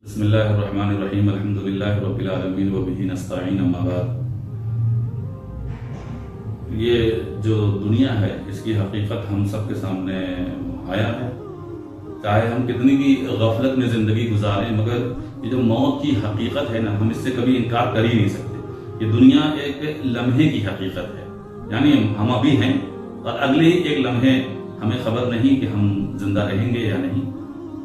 بسم اللہ الرحمن الرحیم الحمدللہ رب العالمین وبہ نستعین اما بعد۔ یہ جو دنیا ہے اس کی حقیقت ہم سب کے سامنے آیا ہے، چاہے ہم کتنی بھی غفلت میں زندگی گزاریں مگر یہ جو موت کی حقیقت ہے نا، ہم اس سے کبھی انکار کر ہی نہیں سکتے۔ یہ دنیا ایک لمحے کی حقیقت ہے، یعنی ہم ابھی ہیں اور اگلے ایک لمحے ہمیں خبر نہیں کہ ہم زندہ رہیں گے یا نہیں۔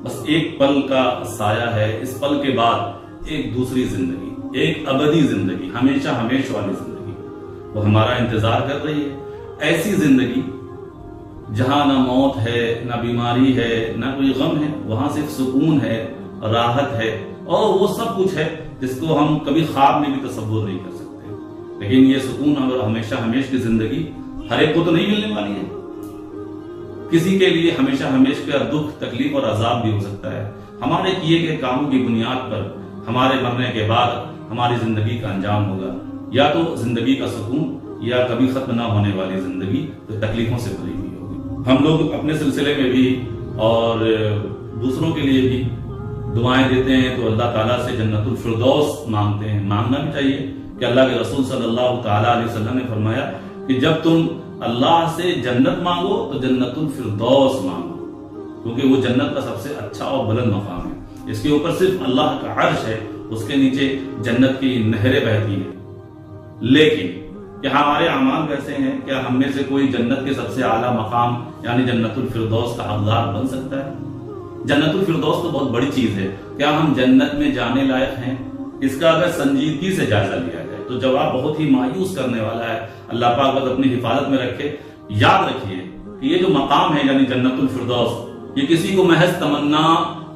بس ایک پل کا سایہ ہے، اس پل کے بعد ایک دوسری زندگی، ایک ابدی زندگی، ہمیشہ ہمیشہ والی زندگی وہ ہمارا انتظار کر رہی ہے۔ ایسی زندگی جہاں نہ موت ہے، نہ بیماری ہے، نہ کوئی غم ہے، وہاں صرف سکون ہے، راحت ہے اور وہ سب کچھ ہے جس کو ہم کبھی خواب میں بھی تصور نہیں کر سکتے۔ لیکن یہ سکون اور ہمیشہ ہمیشہ کی زندگی ہر ایک کو تو نہیں ملنے والی ہے۔ کسی کے لیے ہمیشہ ہمیشہ کا دکھ، تکلیف اور عذاب بھی ہو سکتا ہے۔ ہمارے کیے گئے کاموں کی بنیاد پر ہمارے مرنے کے بعد ہماری زندگی کا انجام ہوگا، یا تو زندگی کا سکون یا کبھی ختم نہ ہونے والی زندگی جو تکلیفوں سے بھری ہوئی ہوگی۔ ہم لوگ اپنے سلسلے میں بھی اور دوسروں کے لیے بھی دعائیں دیتے ہیں تو اللہ تعالیٰ سے جنت الفردوس مانگتے ہیں۔ مانگنا بھی چاہیے کہ اللہ کے رسول صلی اللہ تعالیٰ علیہ وسلم نے فرمایا کہ جب تم اللہ سے جنت مانگو تو جنت الفردوس مانگو، کیونکہ وہ جنت کا سب سے اچھا اور بلند مقام ہے۔ اس کے اوپر صرف اللہ کا عرش ہے، اس کے نیچے جنت کی نہریں بہتی ہیں۔ لیکن کیا ہمارے اعمال ویسے ہیں؟ کیا ہم میں سے کوئی جنت کے سب سے اعلیٰ مقام یعنی جنت الفردوس کا حقدار بن سکتا ہے؟ جنت الفردوس تو بہت بڑی چیز ہے، کیا ہم جنت میں جانے لائق ہیں؟ اس کا اگر سنجیدگی سے جائزہ لیا جائے تو جواب بہت ہی مایوس کرنے والا ہے۔ اللہ پاک بس اپنی حفاظت میں رکھے۔ یاد رکھیے کہ یہ جو مقام ہے یعنی جنت الفردوس، یہ کسی کو محض تمنا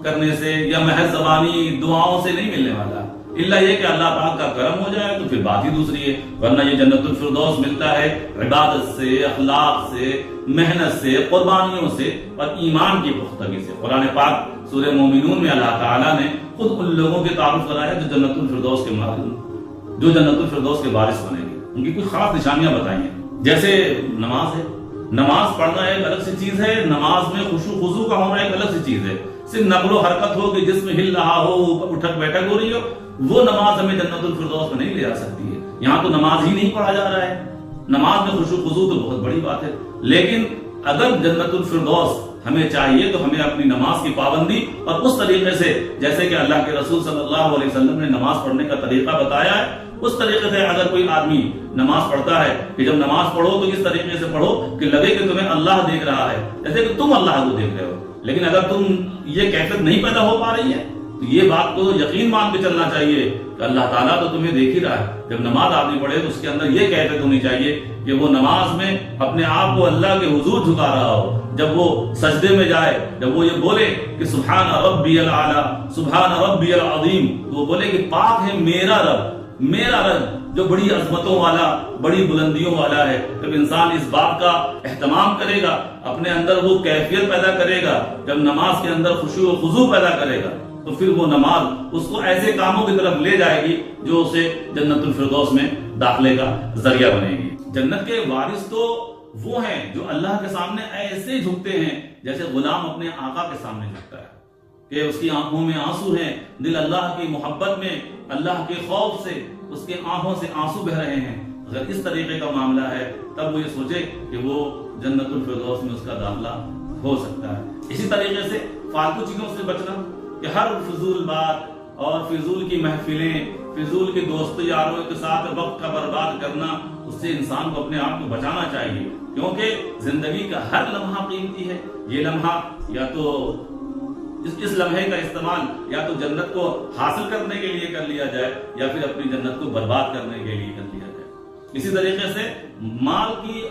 کرنے سے یا محض زبانی دعاؤں سے نہیں ملنے والا، الا یہ کہ اللہ پاک کا کرم ہو جائے تو پھر بات ہی دوسری ہے۔ ورنہ یہ جنت الفردوس ملتا ہے عبادت سے، اخلاق سے، محنت سے، قربانیوں سے اور ایمان کی پختگی سے۔ قرآن پاک سورہ مومنون میں اللہ تعالیٰ نے خود ان لوگوں کے تعارف کرایا جو جنت الفردوس کے جو جنت الفردوس کے وارث بنیں گے۔ ان کی کچھ خاص نشانیاں بتائی ہیں، جیسے نماز ہے۔ نماز پڑھنا ایک الگ سی چیز ہے، نماز میں خشوع خضوع کا ہونا ایک الگ سی چیز ہے۔ صرف نقل و حرکت ہو کہ جسم ہل رہا ہو، اٹھک بیٹھک ہو رہی ہو، وہ نماز ہمیں جنت الفردوس میں نہیں لے جا سکتی ہے۔ یہاں تو نماز ہی نہیں پڑھا جا رہا ہے، نماز میں خشوع خضوع تو بہت بڑی بات ہے۔ لیکن اگر جنت الفردوس ہمیں چاہیے تو ہمیں اپنی نماز کی پابندی اور اس طریقے سے جیسے کہ اللہ کے رسول صلی اللہ علیہ وسلم نے نماز پڑھنے کا طریقہ بتایا ہے، اس طریقے سے اگر کوئی آدمی نماز پڑھتا ہے کہ جب نماز پڑھو تو اس طریقے سے پڑھو کہ لگے کہ تمہیں اللہ دیکھ رہا ہے، جیسے کہ تم اللہ کو دیکھ رہے ہو۔ لیکن اگر تم یہ کیفیت نہیں پیدا ہو پا رہی ہے تو یہ بات کو یقین مان کے چلنا چاہیے کہ اللہ تعالیٰ تو تمہیں دیکھ ہی رہا ہے۔ جب نماز آدمی پڑھے تو اس کے اندر یہ کیفیت ہونی چاہیے کہ وہ نماز میں اپنے آپ کو اللہ کے حضور جھکا رہا ہو۔ جب وہ سجدے میں جائے، جب وہ یہ بولے کہ سبحان ربی الاعلیٰ، سبحان ربی العظیم، تو وہ بولے کہ پاک ہے میرا رب جو بڑی عظمتوں والا، بڑی بلندیوں والا ہے۔ جب انسان اس بات کا اہتمام کرے گا، اپنے اندر وہ کیفیت پیدا کرے گا، جب نماز کے اندر خشوع و خضوع پیدا کرے گا تو پھر وہ نماز اس کو ایسے کاموں کی طرف لے جائے گی جو اسے جنت الفردوس میں داخلے کا ذریعہ بنے گی۔ جنت کے وارث تو وہ ہیں جو اللہ کے سامنے ایسے جھکتے ہیں جیسے غلام اپنے آقا کے سامنے جھکتا ہے، کہ اس کی آنکھوں میں آنسو ہیں، دل اللہ کی محبت میں، اللہ کے خوف سے اس کے آنکھوں سے آنسو بہ رہے ہیں۔ اگر اس طریقے کا معاملہ ہے تب وہ یہ سوچے کہ وہ جنت الفردوس میں اس کا داخلہ ہو سکتا ہے۔ اسی طریقے سے فالتو چیزوں سے بچنا، کہ ہر فضول بات اور فضول کی محفلیں، فضول کے دوست یاروں کے ساتھ وقت کا برباد کرنا، اس سے انسان کو اپنے آپ کو بچانا چاہیے، کیونکہ زندگی کا ہر لمحہ قیمتی ہے۔ یہ لمحہ یا تو اس لمحے کا استعمال یا تو جنت کو حاصل کرنے کے لیے کر لیا جائے یا پھر اپنی جنت کو برباد کرنے کے لیے کر لیا جائے۔ اسی طریقے سے مال کی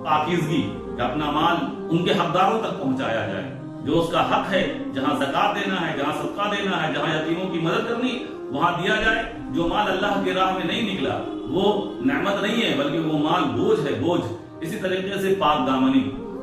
پاکیزگی، کہ اپنا مال ان کے حقداروں تک پہنچایا جائے جو اس کا حق ہے۔ جہاں زکوٰۃ دینا ہے، جہاں صدقہ دینا ہے، جہاں یتیموں کی مدد کرنی وہاں دیا جائے۔ جو مال اللہ کی راہ میں نہیں نکلا وہ نعمت نہیں ہے بلکہ وہ مال بوجھ ہے، بوجھ۔ اسی طریقے سے پاک دامنی،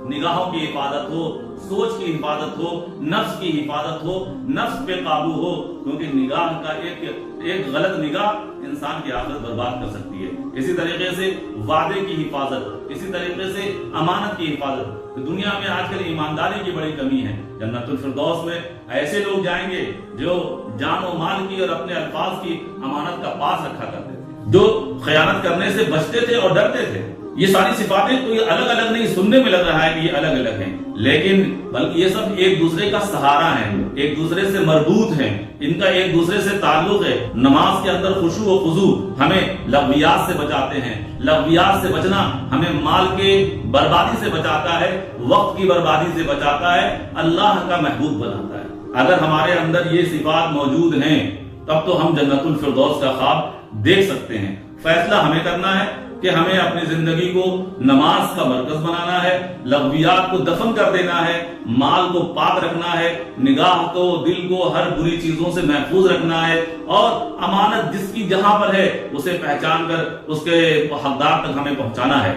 نگاہوں کی حفاظت ہو، سوچ کی حفاظت ہو، نفس کی حفاظت ہو، نفس پہ قابو ہو، کیونکہ نگاہ کا ایک غلط نگاہ انسان کی آخرت برباد کر سکتی ہے۔ اسی طریقے سے وعدے کی حفاظت، اسی طریقے سے امانت کی حفاظت۔ دنیا میں آج کل ایمانداری کی بڑی کمی ہے۔ جنت الفردوس میں ایسے لوگ جائیں گے جو جان و مال کی اور اپنے الفاظ کی امانت کا پاس رکھا کرتے تھے، جو خیانت کرنے سے بچتے تھے اور ڈرتے تھے۔ یہ ساری صفاتیں کوئی الگ الگ نہیں، سننے میں لگ رہا ہے کہ یہ الگ الگ ہیں، لیکن بلکہ یہ سب ایک دوسرے کا سہارا ہے، ایک دوسرے سے مربوط ہیں، ان کا ایک دوسرے سے تعلق ہے۔ نماز کے اندر خشوع و خضوع ہمیں لغویات سے بچاتے ہیں، لغویات سے بچنا ہمیں مال کے بربادی سے بچاتا ہے، وقت کی بربادی سے بچاتا ہے، اللہ کا محبوب بناتا ہے۔ اگر ہمارے اندر یہ صفات موجود ہیں تب تو ہم جنت الفردوس کا خواب دیکھ سکتے ہیں۔ فیصلہ ہمیں کرنا ہے کہ ہمیں اپنی زندگی کو نماز کا مرکز بنانا ہے، لغویات کو دفن کر دینا ہے، مال کو پاک رکھنا ہے، نگاہ کو، دل کو ہر بری چیزوں سے محفوظ رکھنا ہے، اور امانت جس کی جہاں پر ہے اسے پہچان کر اس کے حقدار تک ہمیں پہنچانا ہے۔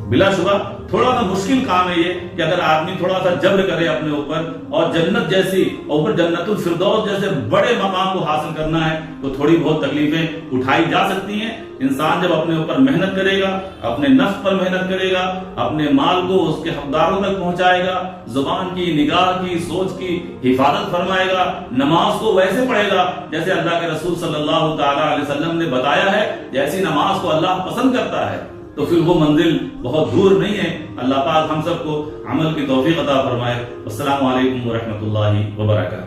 بلا شبہ تھوڑا سا مشکل کام ہے یہ کہ اگر آدمی تھوڑا سا جبر کرے اپنے اوپر اور جنت جیسی اوپر جنت الفردوس جیسے بڑے مقام کو حاصل کرنا ہے تو تھوڑی بہت تکلیفیں اٹھائی جا سکتی ہیں۔ انسان جب اپنے اوپر محنت کرے گا، اپنے نفس پر محنت کرے گا، اپنے مال کو اس کے حقداروں تک پہنچائے گا، زبان کی، نگاہ کی، سوچ کی حفاظت فرمائے گا، نماز کو ویسے پڑھے گا جیسے اللہ کے رسول صلی اللہ تعالی علیہ وسلم نے بتایا ہے، جیسی نماز کو اللہ پسند کرتا ہے، تو پھر وہ منزل بہت دور نہیں ہے۔ اللہ پاک ہم سب کو عمل کی توفیق عطا فرمائے۔ السلام علیکم ورحمۃ اللہ وبرکاتہ۔